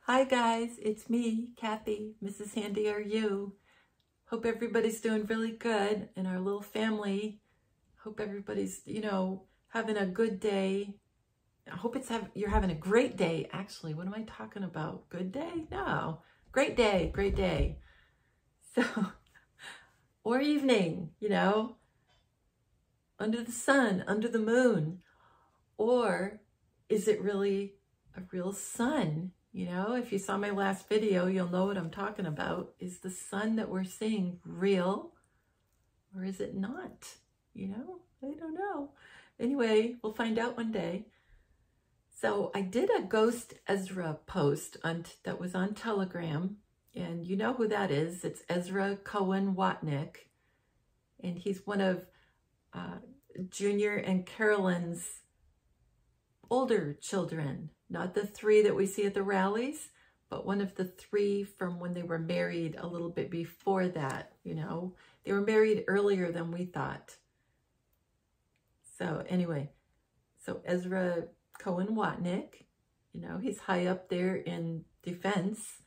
Hi guys, it's me, Kathy, Mrs. Handy Are You. Hope everybody's doing really good in our little family. Hope everybody's, having a good day. I hope you're having a great day. Actually, what am I talking about? Good day? No, great day, great day. So, or evening, under the sun, under the moon. Or is it really a real sun? If you saw my last video, you'll know what I'm talking about. Is the sun that we're seeing real or is it not? I don't know. Anyway, we'll find out one day. So I did a Ghost Ezra post that was on Telegram, and you know who that is. It's Ezra Cohen Watnick, and he's one of Junior and Carolyn's older children. Not the three that we see at the rallies, but one of the three from when they were married a little bit before that, They were married earlier than we thought. So anyway, so Ezra Cohen Watnick, he's high up there in defense.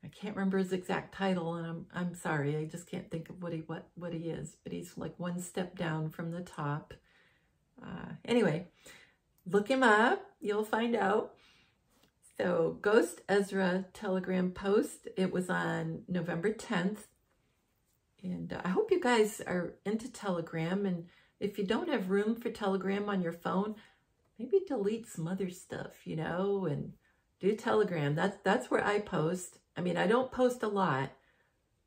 I can't remember his exact title, and I'm sorry, I just can't think of what he is, but he's like one step down from the top. Anyway, look him up, you'll find out. So Ghost Ezra Telegram post, it was on November 10th. And I hope you guys are into Telegram. And if you don't have room for Telegram on your phone, maybe delete some other stuff, and do Telegram. That's where I post. I mean, I don't post a lot,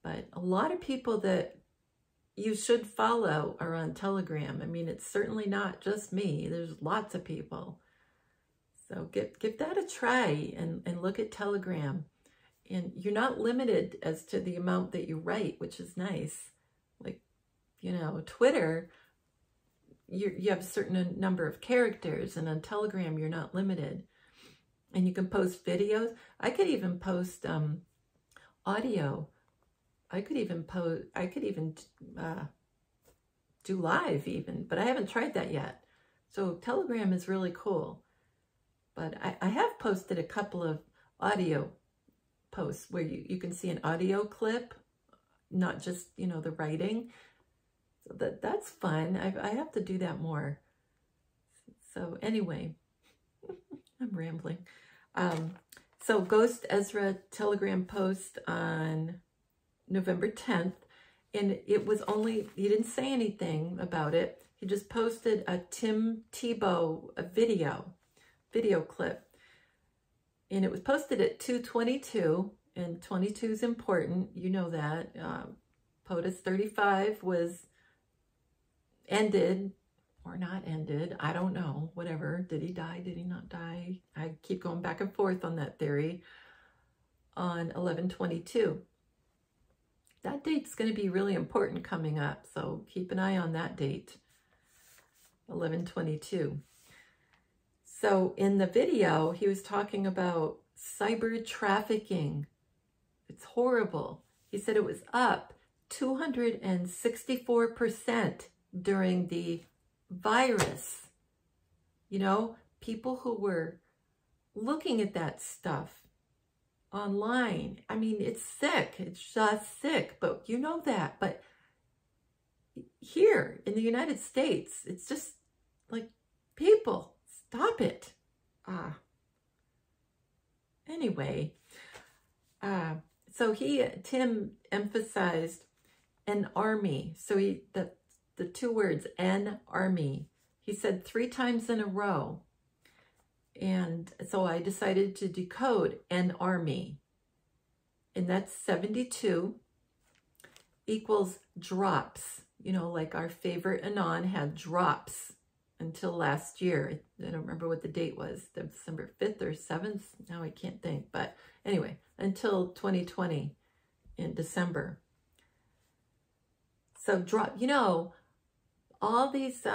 but a lot of people that you should follow are on Telegram. I mean, it's certainly not just me. There's lots of people. So give that a try and look at Telegram. And you're not limited as to the amount that you write, which is nice. Like, Twitter, you have a certain number of characters, and on Telegram, you're not limited. And you can post videos. I could even post audio. I could even do live even, but I haven't tried that yet. So Telegram is really cool. But I have posted a couple of audio posts where you can see an audio clip, not just, the writing. So that's fun. I have to do that more. So anyway, I'm rambling. So Ghost Ezra Telegram post on November 10th, and it was he didn't say anything about it. He just posted a Tim Tebow video clip, and it was posted at 2:22, and 22 is important. You know that. POTUS 35 was ended or not ended. I don't know, whatever. Did he die? Did he not die? I keep going back and forth on that theory. On 11/22. That date's going to be really important coming up, so keep an eye on that date, 11/22. So in the video, he was talking about cyber trafficking. It's horrible. He said it was up 264% during the virus. People who were looking at that stuff online. I mean, it's sick. It's just sick, but you know that. But here in the United States, it's just like, people, stop it. Anyway, so Tim emphasized an army. So the two words, an army, he said 3 times in a row. And so I decided to decode an army. And that's 72 equals drops. Like our favorite Anon had drops until last year. I don't remember what the date was, December 5th or 7th. Now I can't think. But anyway, until 2020 in December. So drop, all these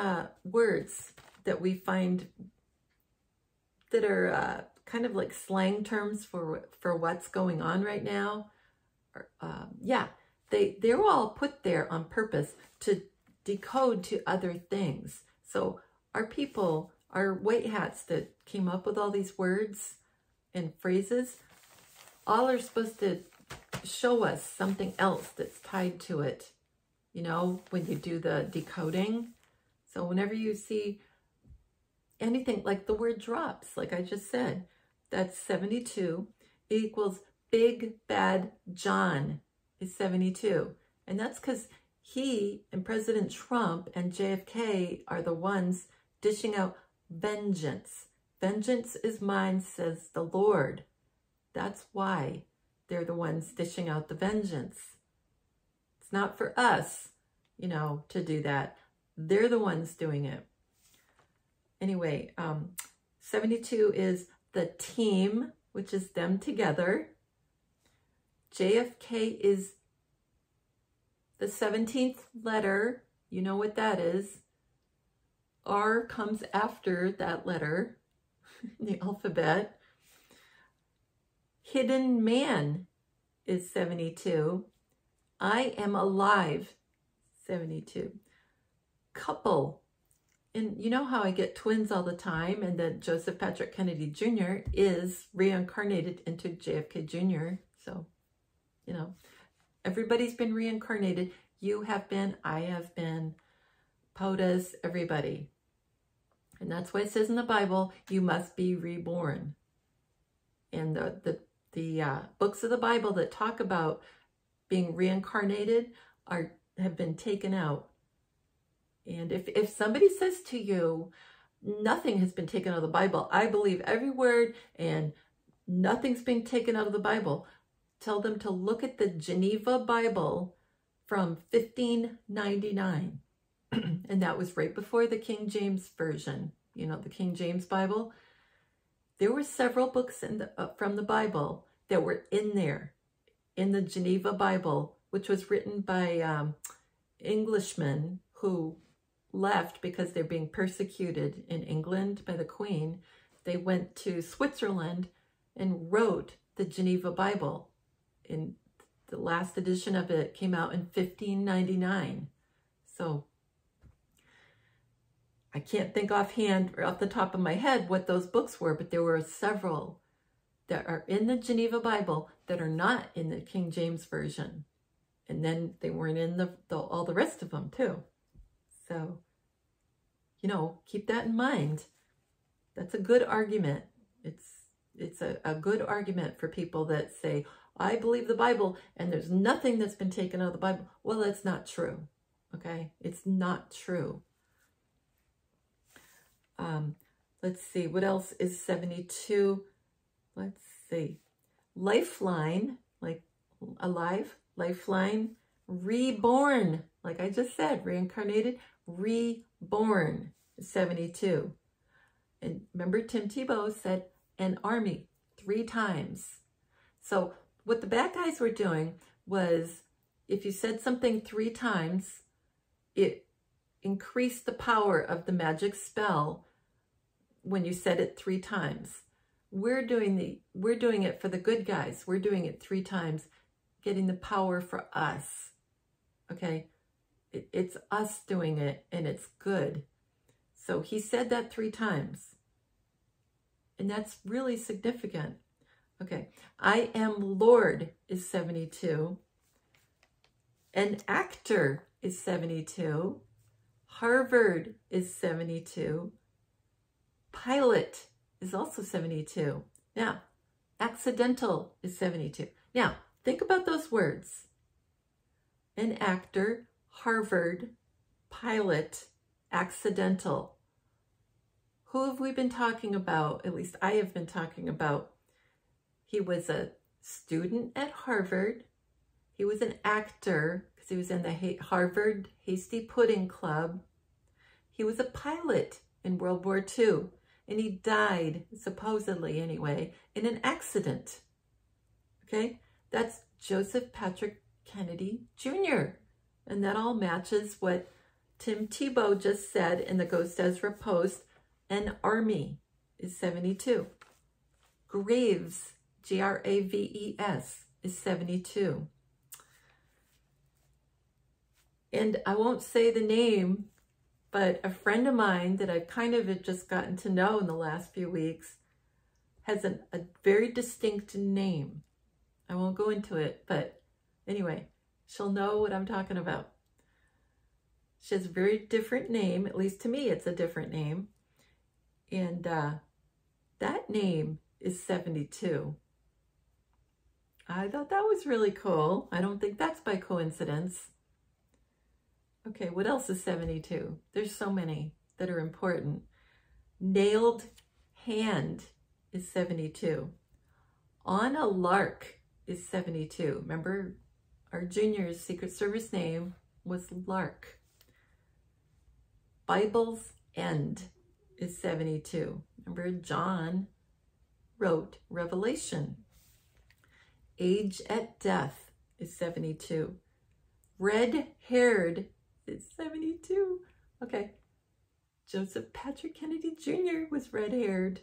words that we find that are kind of like slang terms for what's going on right now. They're all put there on purpose to decode to other things. So our people, our white hats that came up with all these words and phrases, all are supposed to show us something else that's tied to it, you know, when you do the decoding. So whenever you see anything like the word drops, like I just said, that's 72. It equals Big Bad John is 72. And that's because he and President Trump and JFK are the ones dishing out vengeance. Vengeance is mine, says the Lord. That's why they're the ones dishing out the vengeance. It's not for us, you know, to do that. They're the ones doing it. Anyway, 72 is the team, which is them together. JFK is the 17th letter. You know what that is. R comes after that letter in the alphabet. Hidden man is 72. I am alive, 72. Couple. And you know how I get twins all the time, and that Joseph Patrick Kennedy Jr. is reincarnated into JFK Jr. So, you know, everybody's been reincarnated. You have been, I have been, POTUS, everybody. And that's why it says in the Bible, you must be reborn. And the books of the Bible that talk about being reincarnated have been taken out. And if somebody says to you, nothing has been taken out of the Bible, I believe every word and nothing's been taken out of the Bible, tell them to look at the Geneva Bible from 1599. And that was right before the King James Version, you know, the King James Bible. There were several books from the Bible that were in there, in the Geneva Bible, which was written by Englishmen who left because they're being persecuted in England by the Queen. They went to Switzerland and wrote the Geneva Bible. And the last edition of it came out in 1599. So I can't think offhand or off the top of my head what those books were, but there were several that are in the Geneva Bible that are not in the King James Version. And then they weren't in all the rest of them too. So, you know, keep that in mind. That's a good argument. It's a good argument for people that say, I believe the Bible and there's nothing that's been taken out of the Bible. Well, that's not true. Okay? It's not true. Let's see. What else is 72? Let's see. Lifeline, like alive, lifeline, reborn. Like I just said, reincarnated, reborn, 72. And remember Tim Tebow said an army 3 times. So what the bad guys were doing was if you said something 3 times, it increased the power of the magic spell when you said it 3 times. We're doing it for the good guys. We're doing it 3 times, getting the power for us. Okay? It's us doing it, and it's good. So he said that 3 times. And that's really significant. Okay. I am Lord is 72. An actor is 72. Harvard is 72. Pilot is also 72. Now, accidental is 72. Now, think about those words. An actor, Harvard, pilot, accidental. Who have we been talking about? At least I have been talking about. He was a student at Harvard. He was an actor because he was in the Harvard Hasty Pudding Club. He was a pilot in World War II. And he died, supposedly anyway, in an accident. Okay? That's Joseph Patrick Kennedy Jr. And that all matches what Tim Tebow just said in the Ghost Ezra post. An army is 72. Graves, Graves, is 72. And I won't say the name, but a friend of mine that I've kind of just gotten to know in the last few weeks has a very distinct name. I won't go into it, but anyway, she'll know what I'm talking about. She has a very different name, at least to me it's a different name. And that name is 72. I thought that was really cool. I don't think that's by coincidence. Okay, what else is 72? There's so many that are important. Nailed hand is 72. On a Lark is 72. Remember, our junior's Secret Service name was Lark. Bible's End is 72. Remember, John wrote Revelation. Age at Death is 72. Red-haired is 72. Okay. Joseph Patrick Kennedy Jr. was red-haired.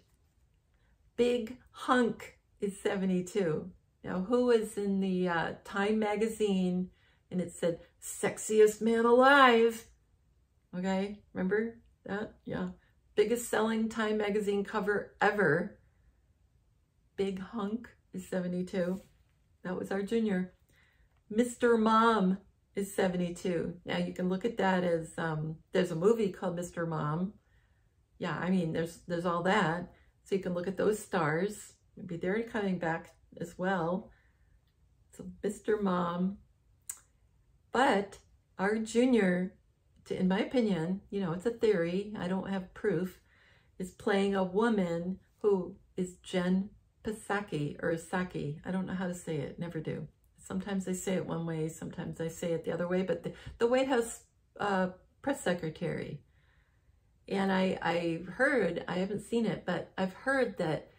Big Hunk is 72. Now, who was in the Time magazine and it said, sexiest man alive? Okay, remember that? Yeah. Biggest selling Time magazine cover ever. Big Hunk is 72. That was our junior. Mr. Mom is 72. Now you can look at that as, there's a movie called Mr. Mom. Yeah, I mean, there's all that. So you can look at those stars. Maybe they're coming back as well. So Mr. Mom. But our junior, in my opinion, you know, it's a theory, I don't have proof, is playing a woman who is Jen Psaki, or Saki. I don't know how to say it, never do. Sometimes I say it one way, sometimes I say it the other way, but the White House press secretary. And I heard, I haven't seen it, but I've heard that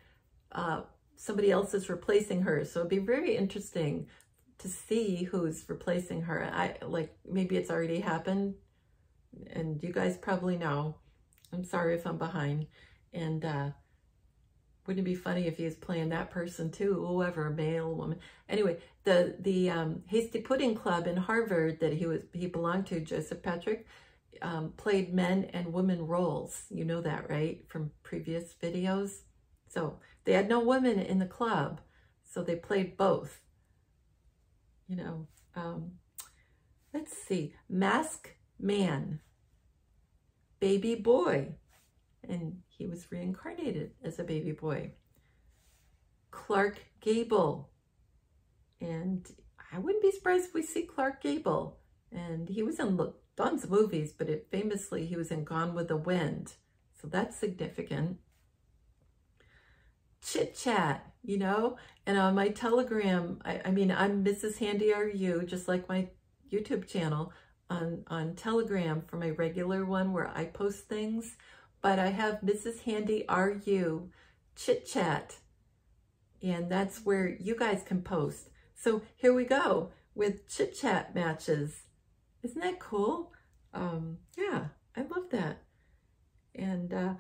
somebody else is replacing her. So it'd be very interesting to see who's replacing her. Like, maybe it's already happened, and you guys probably know. I'm sorry if I'm behind. And wouldn't it be funny if he was playing that person too, whoever, male, woman. Anyway, the Hasty Pudding Club in Harvard that he belonged to, Joseph Patrick, played men and women roles. You know that, right? From previous videos. So they had no women in the club, so they played both. You know, let's see, Mask Man, Baby Boy, and he was reincarnated as a baby boy. Clark Gable, and I wouldn't be surprised if we see Clark Gable, and he was in tons of movies, but famously he was in Gone with the Wind, so that's significant. Chit Chat, you know, and on my Telegram, I mean, I'm Mrs. Handy RU, just like my YouTube channel, on Telegram for my regular one where I post things, but I have Mrs. Handy RU Chit Chat, and that's where you guys can post. So here we go with Chit Chat matches. Isn't that cool? Yeah, I love that. And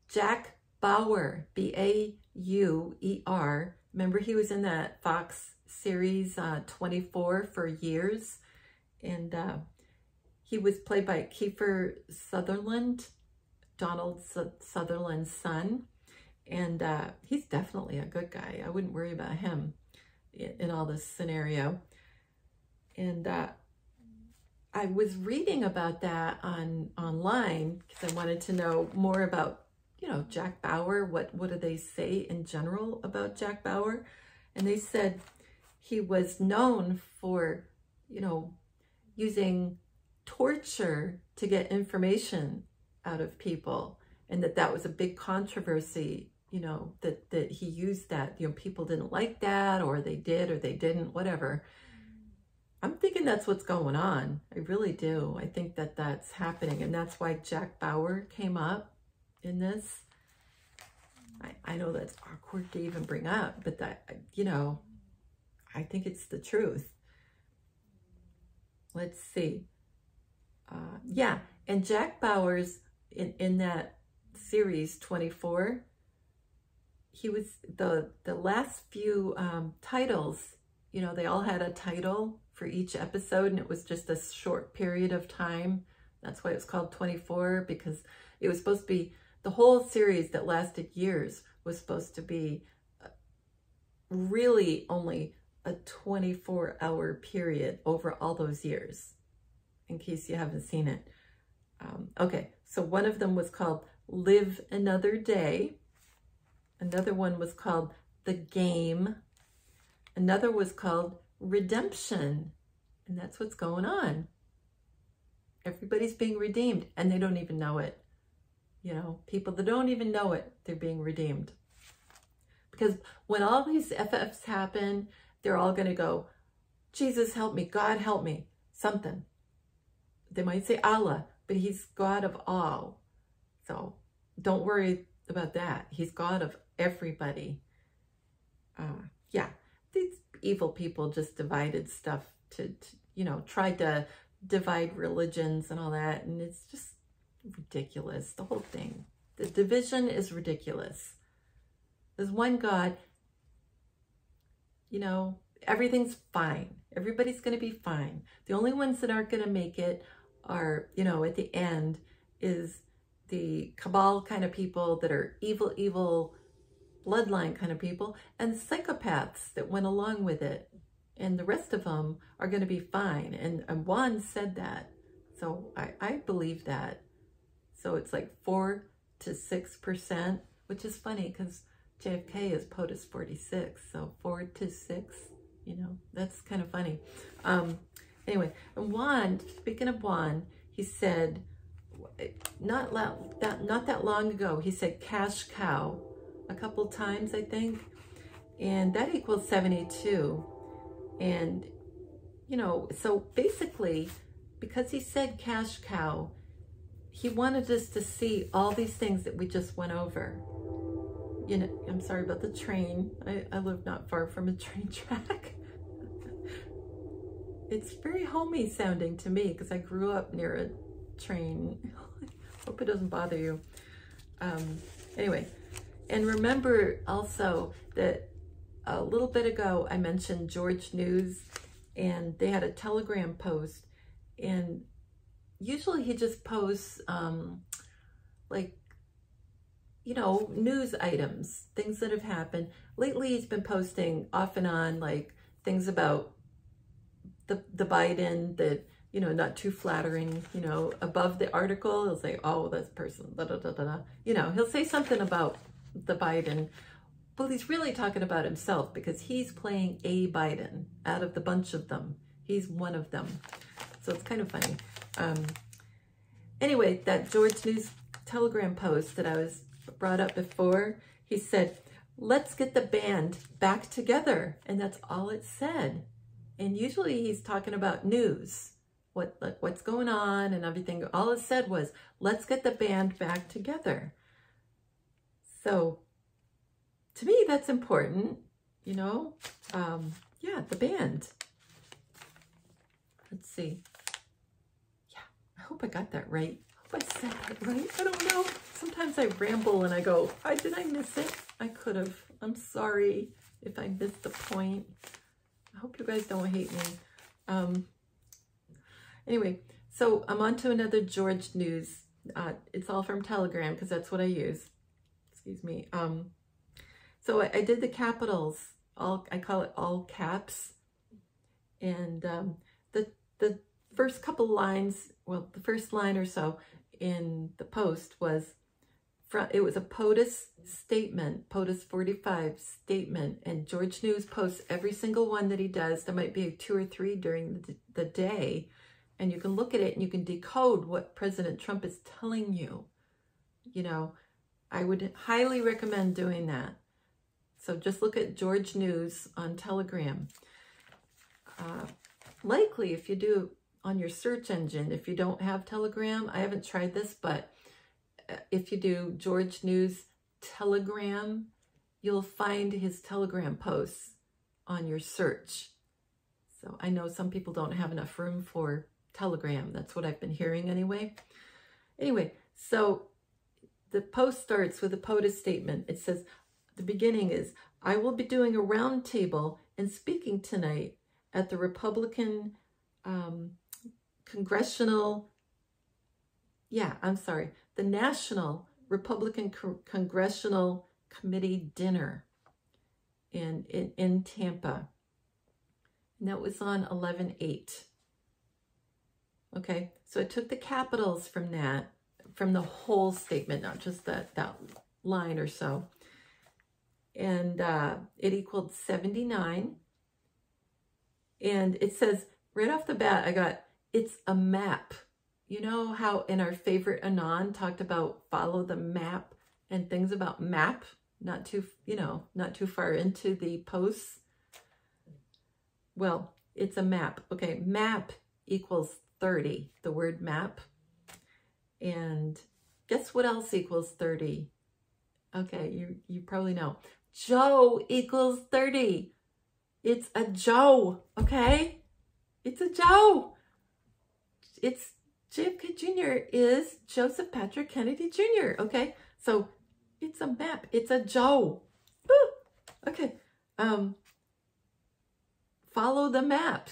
Jack Bauer, B-A-U-E-R. Remember, he was in that Fox series 24 for years, and he was played by Kiefer Sutherland, Donald Sutherland's son, and he's definitely a good guy. I wouldn't worry about him in all this scenario. And I was reading about that online because I wanted to know more about, you know, Jack Bauer. What do they say in general about Jack Bauer? And they said he was known for, you know, using torture to get information out of people, and that was a big controversy, you know, that he used that, you know, people didn't like that, or they did or they didn't, whatever. I'm thinking that's what's going on. I really do. I think that that's happening, and that's why Jack Bauer came up in this. I know that's awkward to even bring up, but that, you know, I think it's the truth. Let's see. Yeah, and Jack Bauer's in that series 24, he was the last few titles, you know, they all had a title for each episode, and it was just a short period of time. That's why it's called 24, because it was supposed to be, the whole series that lasted years was supposed to be really only a 24-hour period over all those years, in case you haven't seen it. Okay, so one of them was called Live Another Day. Another one was called The Game. Another was called Redemption. And that's what's going on. Everybody's being redeemed, and they don't even know it. You know, people that don't even know it, they're being redeemed. Because when all these FFs happen, they're all going to go, Jesus, help me. God, help me. Something. They might say Allah, but he's God of all. So don't worry about that. He's God of everybody. Yeah, these evil people just divided stuff to, you know, tried to divide religions and all that. And it's just ridiculous, the whole thing. The division is ridiculous. There's one God, you know, everything's fine. Everybody's going to be fine. The only ones that aren't going to make it are, you know, at the end is the cabal kind of people that are evil bloodline kind of people, and psychopaths that went along with it. And the rest of them are going to be fine. And Juan said that. So I believe that. So it's like 4 to 6%, which is funny because JFK is POTUS 46. So 4 to 6, you know, that's kind of funny. Anyway, and Juan, speaking of Juan, he said, not that long ago, he said cash cow a couple times, I think. And that equals 72. And, you know, so basically, because he said cash cow, he wanted us to see all these things that we just went over. You know, I'm sorry about the train. I live not far from a train track. It's very homey sounding to me because I grew up near a train. Hope it doesn't bother you. Anyway, and remember also that a little bit ago, I mentioned George News, and they had a Telegram post, and usually he just posts, like, you know, news items, things that have happened. Lately, he's been posting off and on, like, things about the Biden that, you know, not too flattering, you know, above the article, he'll say, oh, this person, da, da, da, da, da. You know, he'll say something about the Biden. Well, he's really talking about himself because he's playing a Biden out of the bunch of them. He's one of them. So it's kind of funny. Anyway, that George News Telegram post that I was brought up before, he said, let's get the band back together. And that's all it said. And usually he's talking about news, what's going on and everything. All it said was, let's get the band back together. So to me, that's important, you know. Yeah, the band. Let's see. Yeah, I hope I got that right. I hope I said that right. I don't know. Sometimes I ramble and I go, did I miss it? I could have. I'm sorry if I missed the point. I hope you guys don't hate me. Anyway, so I'm on to another George News. It's all from Telegram because that's what I use. Excuse me. So I did the capitals. I call it all caps. And the first couple lines, well, the first line or so in the post was, it was a POTUS statement, POTUS 45 statement, and George News posts every single one that he does. There might be 2 or 3 during the day, and you can look at it and you can decode what President Trump is telling you. You know, I would highly recommend doing that. So just look at George News on Telegram. Likely, if you do on your search engine, if you don't have Telegram, I haven't tried this, but if you do George News Telegram, you'll find his Telegram posts on your search. So I know some people don't have enough room for Telegram. That's what I've been hearing anyway. Anyway, so the post starts with a POTUS statement. It says, the beginning is, I will be doing a roundtable and speaking tonight at the Republican the National Republican Congressional Committee dinner. and in Tampa. And that was on 11/8. Okay, so I took the capitals from that, from the whole statement, not just that line or so. And it equaled 79. And it says, right off the bat, I got, it's a map. You know how in our favorite Anon talked about follow the map and things about map, not too far into the posts. Well, it's a map. Okay, map equals 30, the word map. And guess what else equals 30? Okay, you probably know. Joe equals 30. It's a Joe, okay? It's a Joe. It's JFK Jr. is Joseph Patrick Kennedy Jr., okay? So it's a map. It's a Joe. Woo! Okay. Follow the map,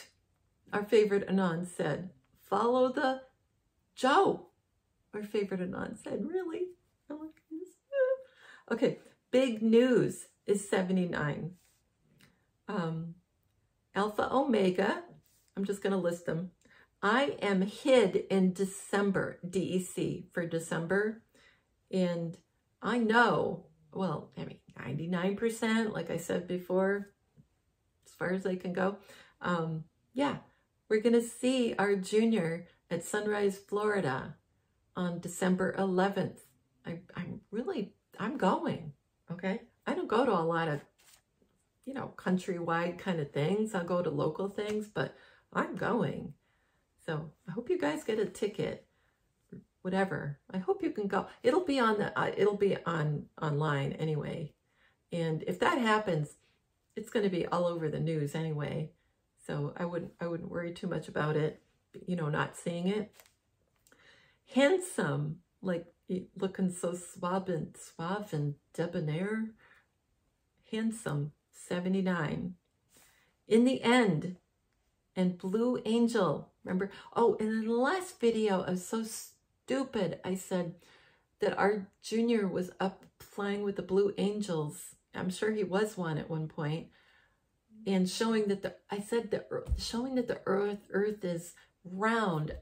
our favorite Anon said. Follow the Joe, our favorite Anon said. Really? Oh my goodness. Okay. Big news is 79. Alpha Omega, I'm just going to list them. I am hid in December, DEC for December. And I know, well, I mean, 99%, like I said before, as far as I can go. Yeah, we're going to see our junior at Sunrise, Florida on December 11th. I'm going, okay? I don't go to a lot of, countrywide kind of things. I'll go to local things, but I'm going. So I hope you guys get a ticket, whatever. I hope you can go. It'll be on online anyway. And if that happens, it's going to be all over the news anyway. So I wouldn't worry too much about it, not seeing it. Handsome, like looking so suave and debonair. Handsome, 79. In the end, and Blue Angel, remember? Oh, and in the last video, I was so stupid. I said that our junior was up flying with the Blue Angels. I'm sure he was one at one point. And showing that the earth is round.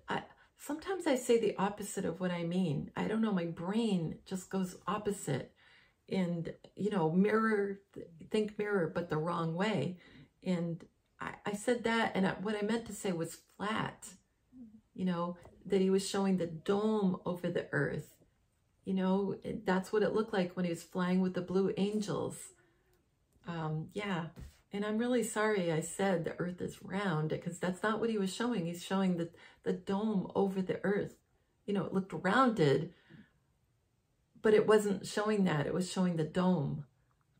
Sometimes I say the opposite of what I mean. I don't know, my brain just goes opposite. And, think mirror, but the wrong way. And I said that, and what I meant to say was flat, that he was showing the dome over the earth. That's what it looked like when he was flying with the Blue Angels. Yeah, and I'm really sorry I said the earth is round, because that's not what he was showing. He's showing the dome over the earth. It looked rounded, but it wasn't showing that. It was showing the dome.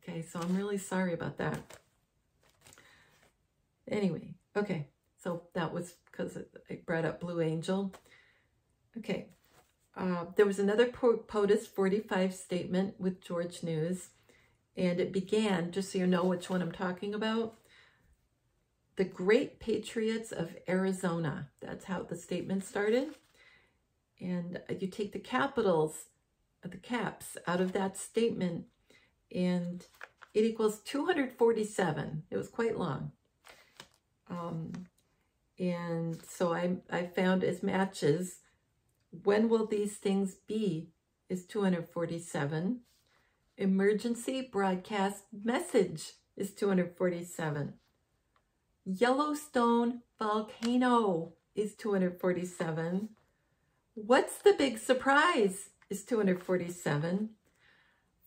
Okay, so I'm really sorry about that. Anyway, okay, so that was because I brought up Blue Angel. Okay, there was another POTUS 45 statement with George News, and it began, just so you know which one I'm talking about, the Great Patriots of Arizona. That's how the statement started. And you take the capitals, the caps out of that statement, and it equals 247. It was quite long. And so I found as matches, when will these things be, is 247. Emergency broadcast message is 247. Yellowstone volcano is 247. What's the big surprise is 247.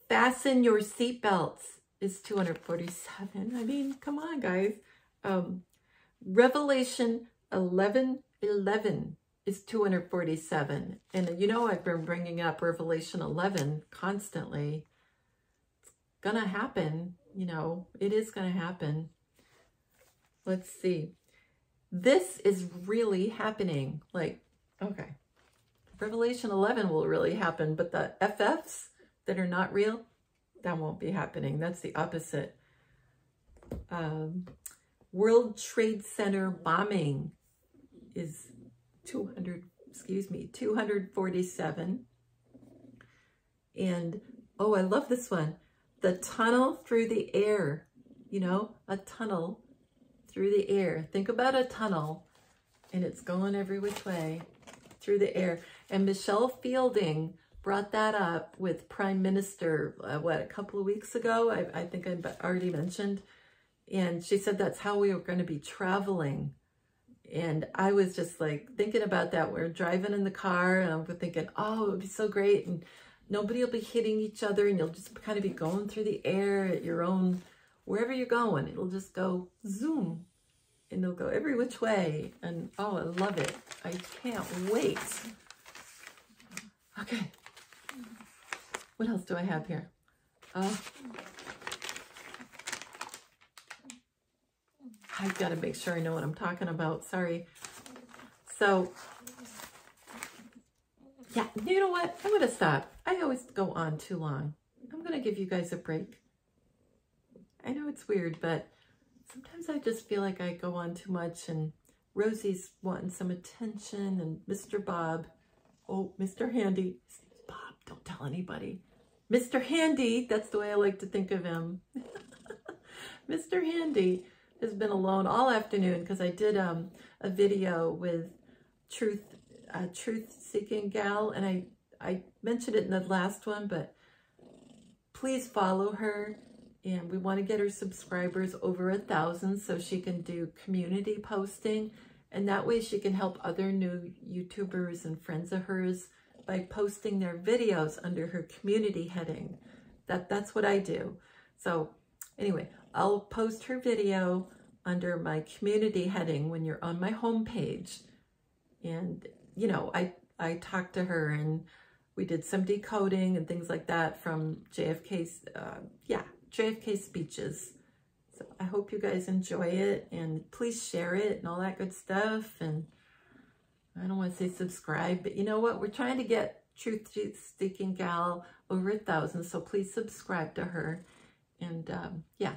Fasten your seatbelts is 247. I mean, come on, guys. Revelation 11:11 is 247. And I've been bringing up Revelation 11 constantly. It's gonna happen, it is gonna happen. Let's see. This is really happening. Okay. Revelation 11 will really happen, but the FFs that are not real, that won't be happening. That's the opposite. World Trade Center bombing is 247. And, oh, I love this one. The tunnel through the air you know, a tunnel through the air. Think about a tunnel, and it's going every which way through the air. And Michelle Fielding brought that up with Prime Minister, a couple of weeks ago? I think I already mentioned. And she said that's how we were going to be traveling. And I was just like thinking about that. We're driving in the car, and I'm thinking, oh, it would be so great. And nobody will be hitting each other, and you'll just kind of be going through the air at your own, wherever you're going. It'll just go zoom, and they'll go every which way. And oh, I love it. I can't wait. Okay. What else do I have here? I've got to make sure I know what I'm talking about. Sorry. So, yeah, you know what? I'm going to stop. I always go on too long. I'm going to give you guys a break. I know it's weird, but sometimes I just feel like I go on too much, and Rosie's wanting some attention, and Mr. Bob, oh, Mr. Handy, Bob, don't tell anybody. Mr. Handy, that's the way I like to think of him. Mr. Handy has been alone all afternoon because I did a video with truth-seeking gal, and I mentioned it in the last one, but please follow her, and we want to get her subscribers over 1,000 so she can do community posting, and that way she can help other new YouTubers and friends of hers by posting their videos under her community heading. That's what I do. So anyway, I'll post her video under my community heading when you're on my homepage. And, you know, I talked to her, and we did some decoding and things like that from JFK's, JFK speeches. So I hope you guys enjoy it, and please share it and all that good stuff. And I don't want to say subscribe, but you know what? We're trying to get Truth-Seeking Gal over 1,000, so please subscribe to her. And yeah.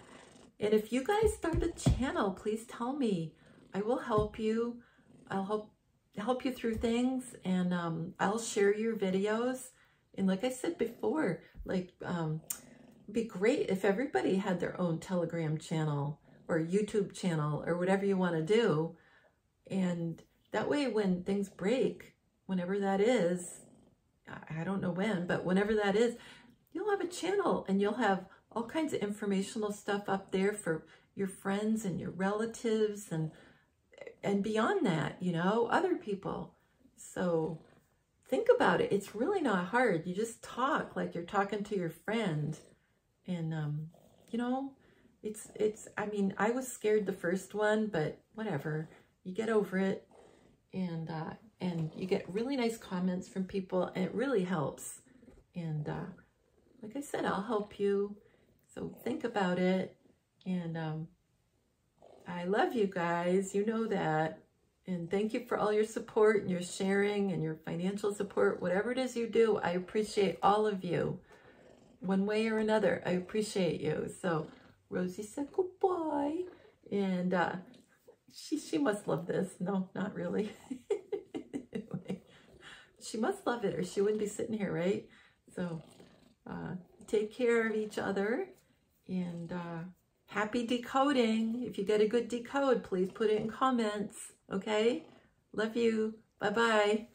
And if you guys start a channel, please tell me. I will help you. I'll help you through things, and I'll share your videos. And like I said before, like it'd be great if everybody had their own Telegram channel or YouTube channel or whatever you want to do. And that way when things break, whenever that is, I don't know when, but whenever that is, you'll have a channel, and you'll have all kinds of informational stuff up there for your friends and your relatives, and beyond that, you know, other people. So think about it. It's really not hard. You just talk like you're talking to your friend. And, you know, I mean, I was scared the first one, but whatever, you get over it. And you get really nice comments from people, and it really helps. And, like I said, I'll help you. So think about it. And, I love you guys. You know that. And thank you for all your support and your sharing and your financial support. Whatever it is you do, I appreciate all of you. One way or another, I appreciate you. So Rosie said goodbye. And she must love this. No, not really. Anyway, she must love it, or she wouldn't be sitting here, right? So take care of each other. And happy decoding. If you get a good decode, please put it in comments. Okay? Love you. Bye-bye.